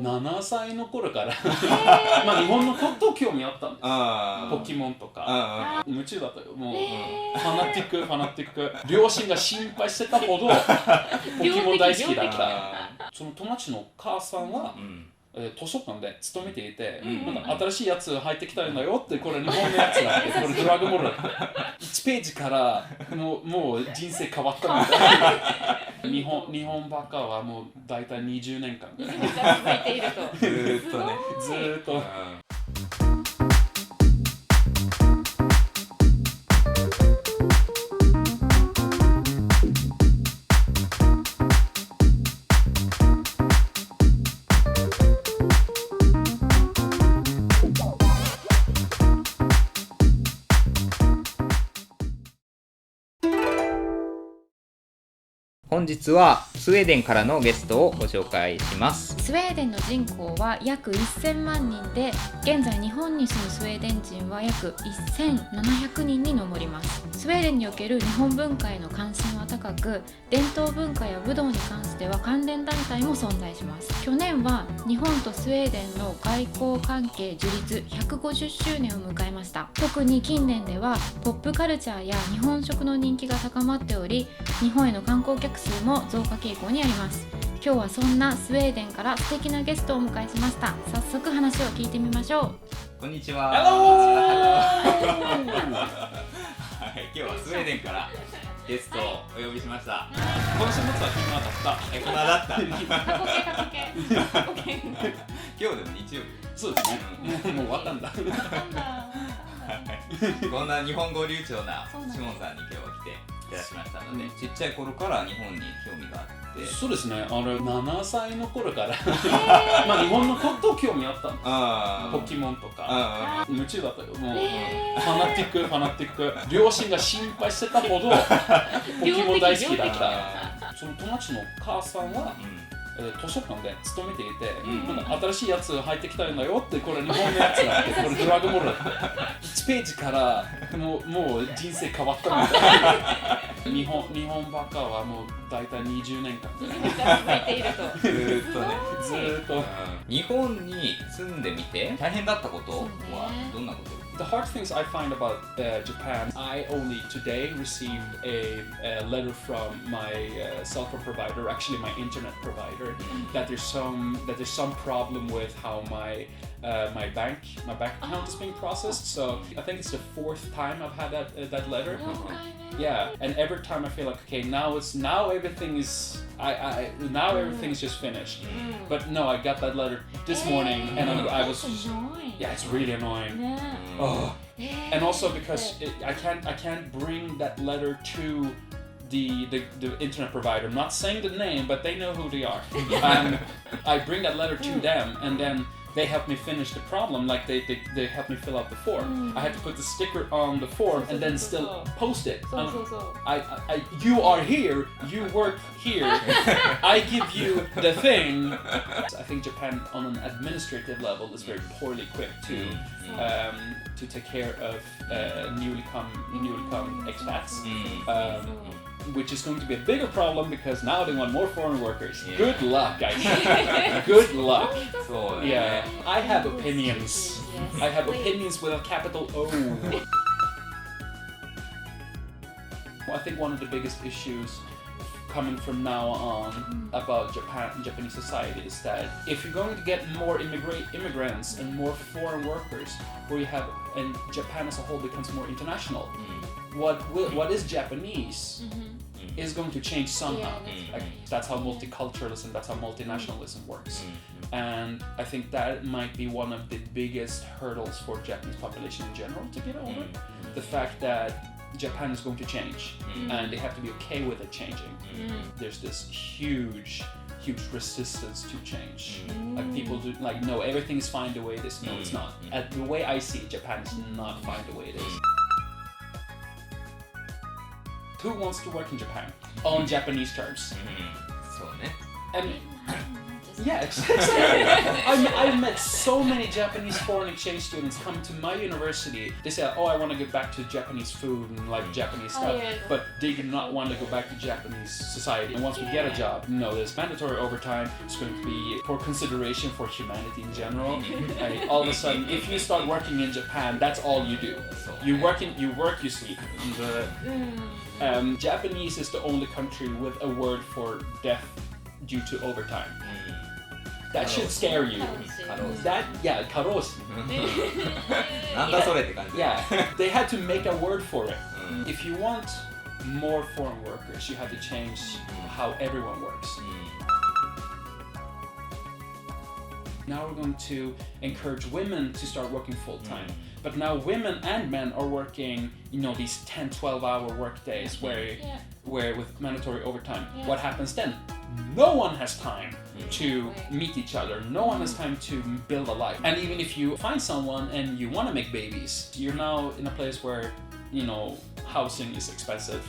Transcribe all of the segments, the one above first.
7歳の頃からまあ日本のこと興味あったんです。ポケモンとか夢中だったよ。もうファナティック両親が心配してたほどポケモン大好きだった。その友達の母さんは図書館で勤めていて、なんか新しいやつ入ってきたんだよって、これ日本のやつだって、これドラゴンボールだって1ページからもう人生変わったみたいな。日本バカはもう大体20年間ぐらい続いているとずーっとね、ずーっと。本日はスウェーデンからのゲストをご紹介します。スウェーデンの人口は約1000万人で、現在日本に住むスウェーデン人は約1700人に上ります。スウェーデンにおける日本文化への関心は高く、伝統文化や武道に関しては関連団体も存在します。去年は日本とスウェーデンの外交関係樹立150周年を迎えました。特に近年ではポップカルチャーや日本食の人気が高まっており、日本への観光客数も増加傾向にあります。今日はそんなスウェーデンから素敵なゲストをお迎えしました。早速話を聞いてみましょう。こんにちは。今日はスウェーデンからゲストをお呼びしました。今週末は暇だった。暇だった。過去形。今日でも日曜日。そうですね。もう終わったんだ。こんな日本語流暢なシモンさんに今日は来ていただきましたので、ちっちゃい頃から日本に興味があって。そうですね。7歳の頃からまあ日本のこと興味あったんです。ポケモンとか夢中だったよ。もうファナティック両親が心配してたほどポケモン大好きだった。その友達の母さんは図書館で勤めていて、なんか新しいやつ入ってきたんだよって、これ日本のやつだって、これドラゴンボールだって1ページからもう人生変わったみたいな。日本バカはもう大体20年間続いているとずーっとね、ずーっと。日本に住んでみて大変だったことはどんなこと？ The hard things I find about Japan, I only today received a letter from my cell phone provider, actually my internet provider, that there's some problem with how my bank account is being processed. So I think it's the 4th time I've had that letter. Yeah, and every time I feel like, okay, now everything's just finished. But no, I got that letter this morning, and I was yeah, it's really annoying. Oh. And also because I can't bring that letter to the internet provider. I'm not saying the name, but they know who they are. And I bring that letter to them, and then they help me finish the problem. Like they help me fill out the form. I had to put the sticker on the form and then still post it. You are here, you work here, I give you the thing. I think Japan on an administrative level is very poorly equipped to take care of newly come expats. Which is going to be a bigger problem because now they want more foreign workers. Yeah. Good luck, guys. Good luck. So, yeah, I have opinions. I have opinions with a capital O. I think one of the biggest issues coming from now on about Japanese society is that if you're going to get more immigrants and more foreign workers, where you have, and Japan as a whole becomes more international, what is Japanese is going to change somehow. Like, that's how multiculturalism, that's how multinationalism works. And I think that might be one of the biggest hurdles for Japanese population in general to get over. The fact that Japan is going to change and they have to be okay with it changing. There's this huge resistance to change. Like people do, like, no, everything is fine the way it is. No, it's not. The way I see it, Japan is not fine the way it is. Who wants to work in Japan on Japanese terms? So, And Yeah, exactly. I've met so many Japanese foreign exchange students come to my university. They say, oh, I want to get back to Japanese food and like Japanese stuff, but they do not want to go back to Japanese society. And once we get a job, no, there's mandatory overtime. It's going to be for consideration for humanity in general. All of a sudden, if you start working in Japan, that's all you do. You work, you sleep. Japanese is the only country with a word for death due to overtime. That should scare you. Karoshi. なんだそれって感じ。 Yeah, they had to make a word for it. If you want more foreign workers, you have to change how everyone works. Now we're going to encourage women to start working full time. But now women and men are working, these 10, 12-hour work days where with mandatory overtime. What happens then? No one has time to meet each other. No one has time to build a life. And even if you find someone and you want to make babies, you're now in a place where, housing is expensive.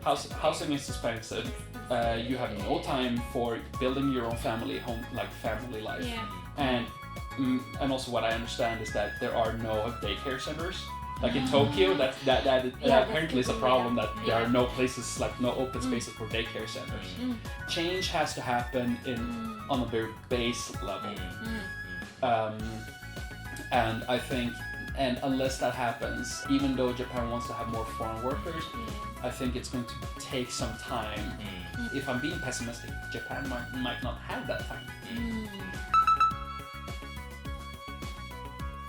Housing is expensive. You have no time for building your own family life. And also what I understand is that there are no daycare centers. Like in Tokyo, that apparently is a problem, that there are no places, like no open spaces for daycare centers. Change has to happen on a very base level. And I think, and unless that happens, even though Japan wants to have more foreign workers, I think it's going to take some time. If I'm being pessimistic, Japan might not have that time.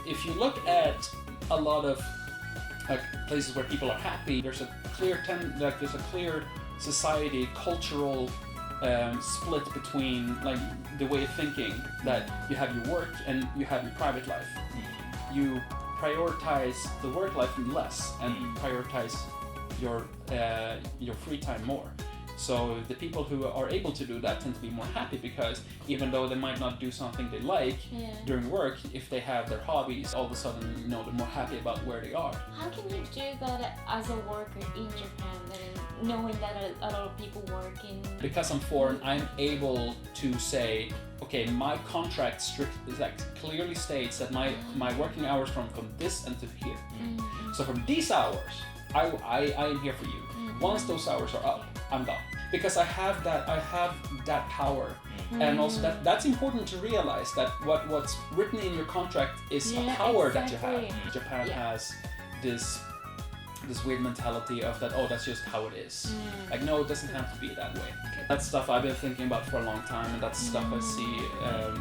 If you look at a lot of places where people are happy, there's a clear society cultural split between like the way of thinking that you have your work and you have your private life. You prioritize the work life less and prioritize your free time more. So the people who are able to do that tend to be more happy, because even though they might not do something they like during work, if they have their hobbies, all of a sudden, they're more happy about where they are. How can you do that as a worker in Japan, knowing that a lot of people work in... Because I'm foreign, I'm able to say, okay, my contract clearly states that my working hours from this and to here. So from these hours, I am here for you. Once those hours are up, I'm done. Because I have that power. And also that's important to realize, that what's written in your contract is a power that you have. Japan has this weird mentality of that, oh, that's just how it is. Like, no, it doesn't have to be that way. That's stuff I've been thinking about for a long time, and that's stuff I see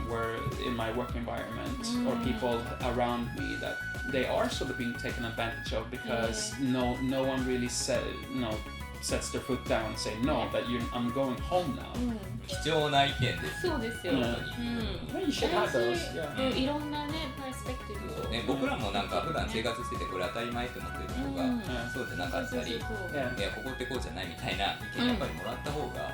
where in my work environment or people around me, that they are sort of being taken advantage of, because no one really sets their foot down and say, no, that I'm going home now. 貴重な意見です。そうですよ。You should have those. いろんなね、パースペクティブを。ね、僕らもなんか普段生活しててこれ当たり前って思ってることがそうじゃなかったり、いやここってこうじゃないみたいな意見やっぱりもらった方が、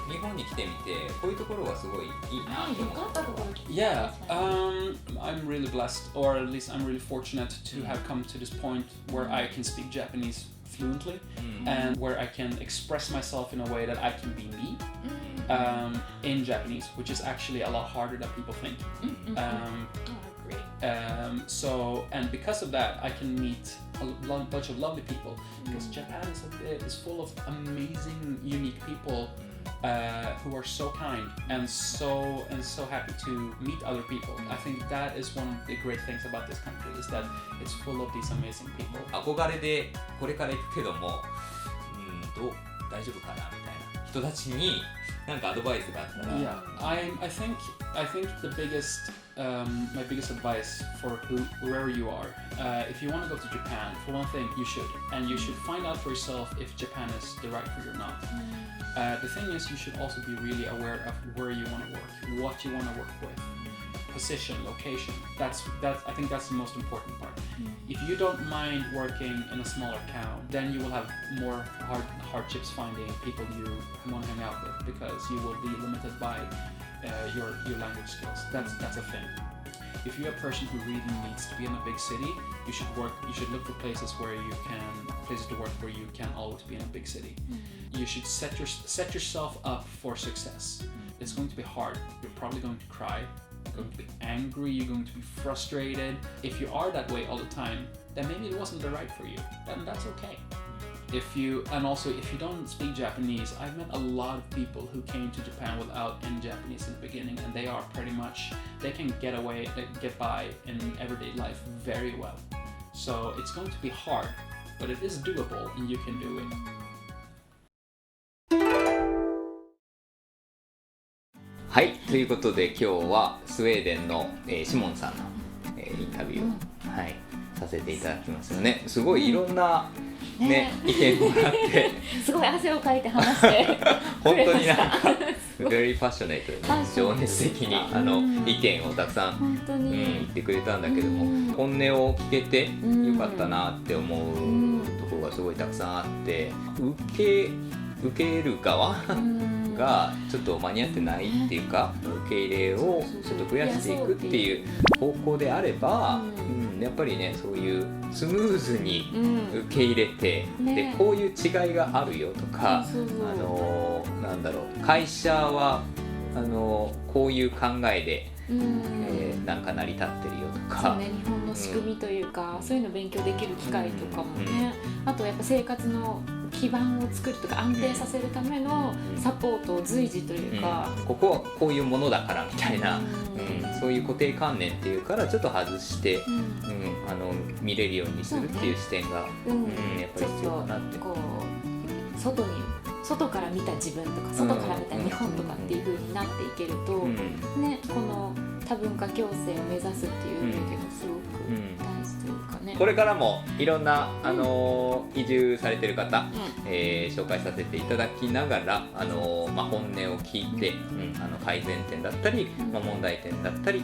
日本に来てみてこういうところはすごいいいなと思って。Yeah, I'm really blessed, or at least I'm really fortunate to have come to this point where I can speak Japanese fluently and where I can express myself in a way that I can be me in Japanese, which is actually a lot harder than people think. So, and because of that, I can meet a bunch of lovely people, because Japan is full of amazing, unique people who are so kind and so happy to meet other people. I think that is one of the great things about this country, is that it's full of these amazing people. 憧れでこれから行くけども、大丈夫かなみたいな人たちになんかアドバイスがあったら。Yeah, I think the biggest my biggest advice for wherever you are, if you want to go to Japan, for one thing, you should find out for yourself if Japan is the right for you or not. The thing is, you should also be really aware of where you want to work, what you want to work with, position, location. I think that's the most important part. If you don't mind working in a smaller town, then you will have more hardships finding people you want to hang out with, because you will be limited by your language skills. That's a thing. If you're a person who really needs to be in a big city, you should look for places to work where you can always be in a big city. You should set yourself up for success. it's going to be hard. You're probably going to cry, you're going to be angry, you're going to be frustrated. If you are that way all the time, then maybe it wasn't the right for you. Then that's okay. And also if you don't speak Japanese, I've met a lot of people who came to Japan without any Japanese in the beginning, and they are pretty much, they can get by in everyday life very well. So it's going to be hard, but it is doable and you can do it. はい、ということで今日はスウェーデンの、シモンさんの、インタビューを、はい、させていただきますよね。すごいいろんな、ね、意見もらってすごい汗をかいて話して本当になんか very passionate 情熱的に意見をたくさん、言ってくれたんだけども、本音を聞けてよかったなって思うところがすごいたくさんあって、受ける側がちょっと間に合ってないっていうか、受け入れをちょっと増やしていくっていう方向であれば、やっぱりね、そういうスムーズに受け入れて、でこういう違いがあるよとか、なんだろう、会社はこういう考えで、なんか成り立ってるよとか、そうね、日本の仕組みというか、そういうのを勉強できる機会とかもね、あとやっぱ生活の基盤を作るとか安定させるためのサポートを随時というか、ここはこういうものだからみたいな、そういう固定観念っていうからちょっと外して、見れるようにするっていう視点が、やっぱり必要かなって。こう外から見た自分とか外から見た日本とかっていう風になっていけると、ね、この多文化共生を目指すっていう意味でもすごく大事というかね、これからもいろんな、移住されてる方、紹介させていただきながら、本音を聞いて、改善点だったり、問題点だったり、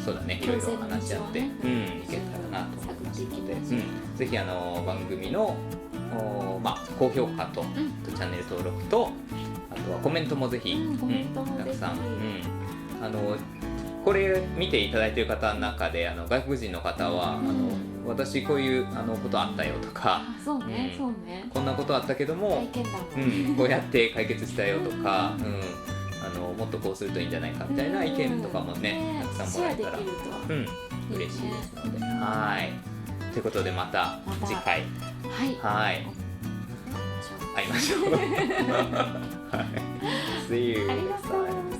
そうだね、いろいろ話し合って、いけたらなと思いますので、ぜひ番組の高評価と、チャンネル登録と、あとはコメントもぜひ、たくさん、これ見ていただいている方の中で外国人の方は、私こういうことあったよとか、こんなことあったけども、こうやって解決したよとか、もっとこうするといいんじゃないかみたいな意見とかもね、たくさんもらえたら嬉しいですので、はい。ということでまた次回、会いましょう。See you next time.